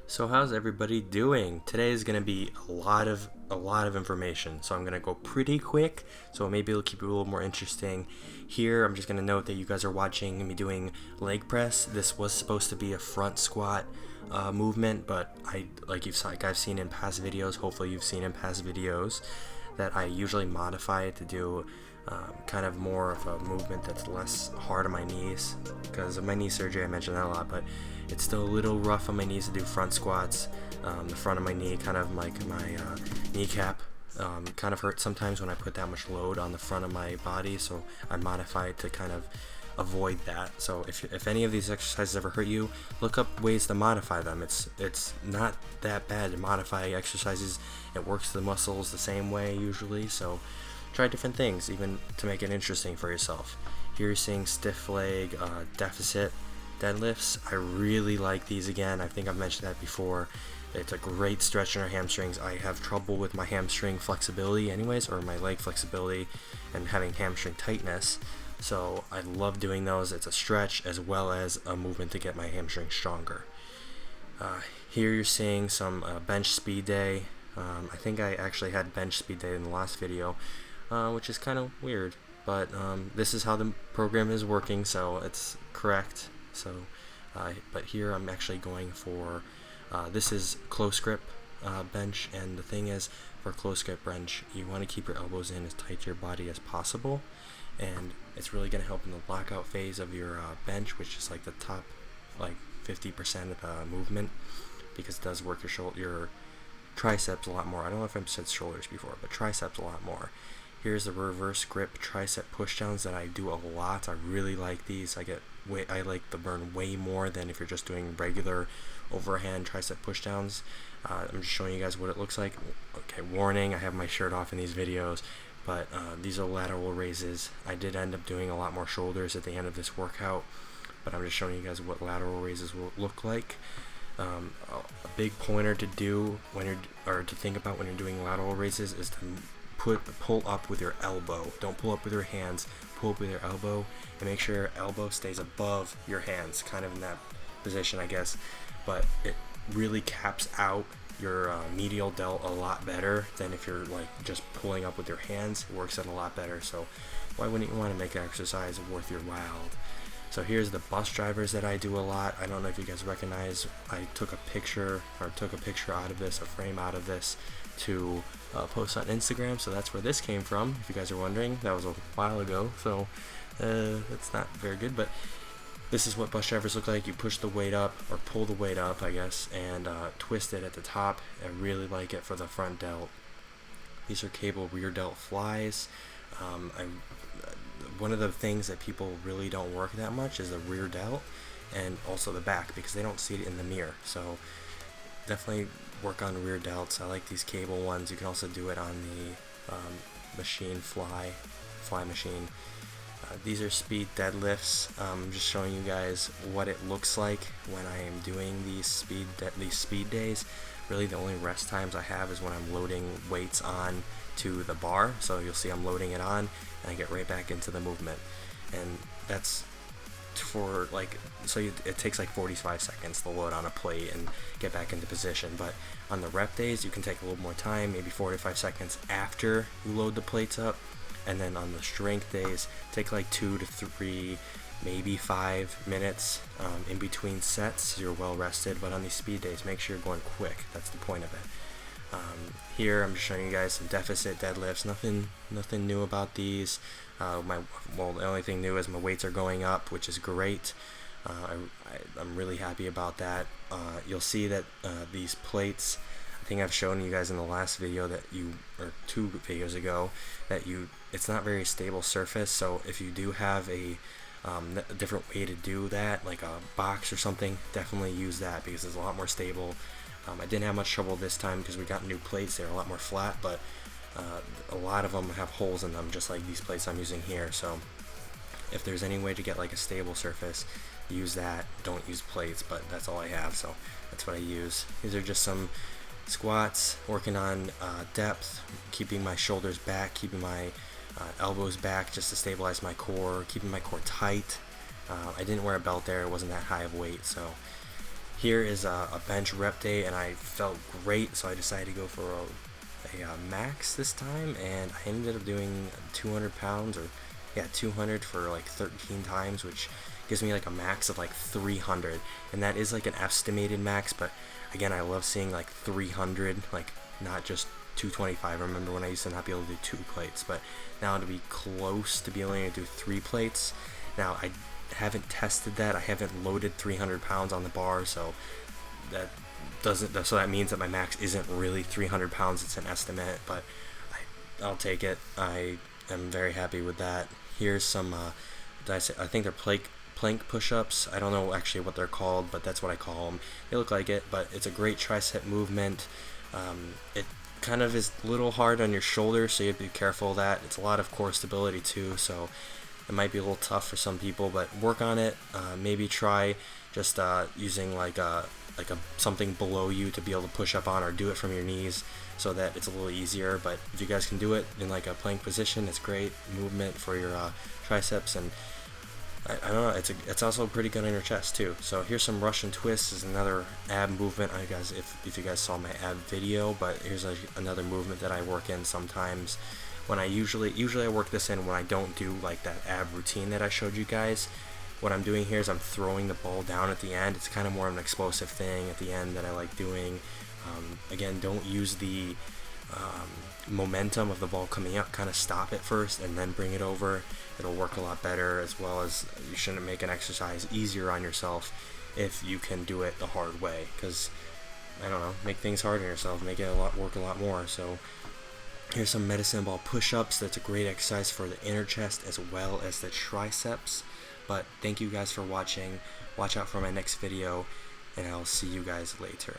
So how's everybody doing? Today is going to be a lot of information. So I'm going to go pretty quick. So maybe it'll keep it a little more interesting. Here, I'm just going to note that you guys are watching me doing leg press. This was supposed to be a front squat movement, but I've seen in past videos. Hopefully, you've seen in past videos that I usually modify it to do kind of more of a movement that's less hard on my knees because of my knee surgery. I mentioned that a lot, but it's still a little rough on my knees to do front squats. The front of my knee, kind of like my kneecap, kind of hurts sometimes when I put that much load on the front of my body, so I modify it to kind of avoid that. So if any of these exercises ever hurt you, look up ways to modify them. It's not that bad to modify exercises. It works the muscles the same way usually, so try different things even to make it interesting for yourself. Here you're seeing stiff leg deficit deadlifts. I really like these. Again, I think I've mentioned that before. It's a great stretch in our hamstrings. I have trouble with my hamstring flexibility anyways, or my leg flexibility and having hamstring tightness, so I love doing those. It's a stretch as well as a movement to get my hamstring stronger. Here you're seeing some bench speed day. I think I actually had bench speed day in the last video, which is kind of weird, but this is how the program is working, so it's correct. So, but here I'm actually going for, this is close grip bench, and the thing is, for close grip bench, you want to keep your elbows in as tight to your body as possible, and it's really going to help in the lockout phase of your bench, which is like the top, like 50% of the movement, because it does work your triceps a lot more. I don't know if I've said shoulders before, but triceps a lot more. Here's the reverse grip tricep pushdowns that I do a lot. I really like these. I like the burn way more than if you're just doing regular overhand tricep pushdowns. I'm just showing you guys what it looks like. Okay, warning, I have my shirt off in these videos, but these are lateral raises. I did end up doing a lot more shoulders at the end of this workout, but I'm just showing you guys what lateral raises will look like. A big pointer to do to think about when you're doing lateral raises is to pull up with your elbow. Don't pull up with your hands. Pull up with your elbow, and make sure your elbow stays above your hands, kind of in that position, I guess. But it really caps out your medial delt a lot better than if you're like just pulling up with your hands. It works out a lot better. So why wouldn't you want to make an exercise worth your while? So here's the bus drivers that I do a lot. I don't know if you guys recognize. I took a picture out of this, a frame out of this, to post on Instagram. So that's where this came from. If you guys are wondering, that was a while ago. So it's not very good, but this is what bus drivers look like. You push the weight up, or pull the weight up, I guess, and twist it at the top. I really like it for the front delt. These are cable rear delt flies. One of the things that people really don't work that much is the rear delt and also the back, because they don't see it in the mirror. So definitely work on rear delts. I like these cable ones. You can also do it on the machine fly machine. These are speed deadlifts. I'm just showing you guys what it looks like when I am doing these speed days. Really, the only rest times I have is when I'm loading weights on to the bar. So you'll see I'm loading it on, and I get right back into the movement. And that's for it takes like 45 seconds to load on a plate and get back into position. But on the rep days, you can take a little more time, maybe 4 to 5 seconds after you load the plates up. And then on the strength days, take like 2 to 3, maybe 5 minutes in between sets, so you're well rested. But on these speed days, make sure you're going quick. That's the point of it. Here I'm just showing you guys some deficit deadlifts. Nothing new about these. The only thing new is my weights are going up, which is great. I'm really happy about that. You'll see that these plates, I think I've shown you guys in the last video or 2 videos ago, it's not very stable surface. So if you do have a different way to do that, like a box or something, definitely use that, because it's a lot more stable. I didn't have much trouble this time because we got new plates. They're a lot more flat, but a lot of them have holes in them, just like these plates I'm using here. So if there's any way to get like a stable surface, use that. Don't use plates, but that's all I have, so that's what I use. These are just some squats, working on depth, keeping my shoulders back, keeping my elbows back just to stabilize my core, keeping my core tight. I didn't wear a belt there. It wasn't that high of weight, so here is a bench rep day, and I felt great, so I decided to go for a max this time, and I ended up doing 200 pounds, or yeah, 200 for like 13 times, which gives me like a max of like 300, and that is like an estimated max, but again, I love seeing like 300, like not just 225. I remember when I used to not be able to do 2 plates, but now to be close to being able to do 3 plates. Now I haven't tested that. I haven't loaded 300 pounds on the bar, so that means that my max isn't really 300 pounds. It's an estimate, but I'll take it. I am very happy with that. Here's some I think they're plank push-ups. I don't know actually what they're called, but that's what I call them. They look like it, but it's a great tricep movement. It kind of is a little hard on your shoulders, so you have to be careful of that. It's a lot of core stability too, so it might be a little tough for some people, but work on it. Maybe try just using like something below you to be able to push up on, or do it from your knees so that it's a little easier. But if you guys can do it in like a plank position, it's great movement for your triceps, and I don't know, it's also pretty good on your chest too. So here's some Russian twists. Is another ab movement. I guys, if you guys saw my ab video, but here's another movement that I work in sometimes. When I usually I work this in when I don't do like that ab routine that I showed you guys. What I'm doing here is I'm throwing the ball down at the end. It's kind of more of an explosive thing at the end that I like doing. Again, don't use the momentum of the ball coming up. Kind of stop it first and then bring it over. It'll work a lot better, as well as you shouldn't make an exercise easier on yourself if you can do it the hard way, because I don't know, make things hard on yourself, make it work a lot more. So here's some medicine ball push-ups. That's a great exercise for the inner chest as well as the triceps. But thank you guys for watching. Watch out for my next video, and I'll see you guys later.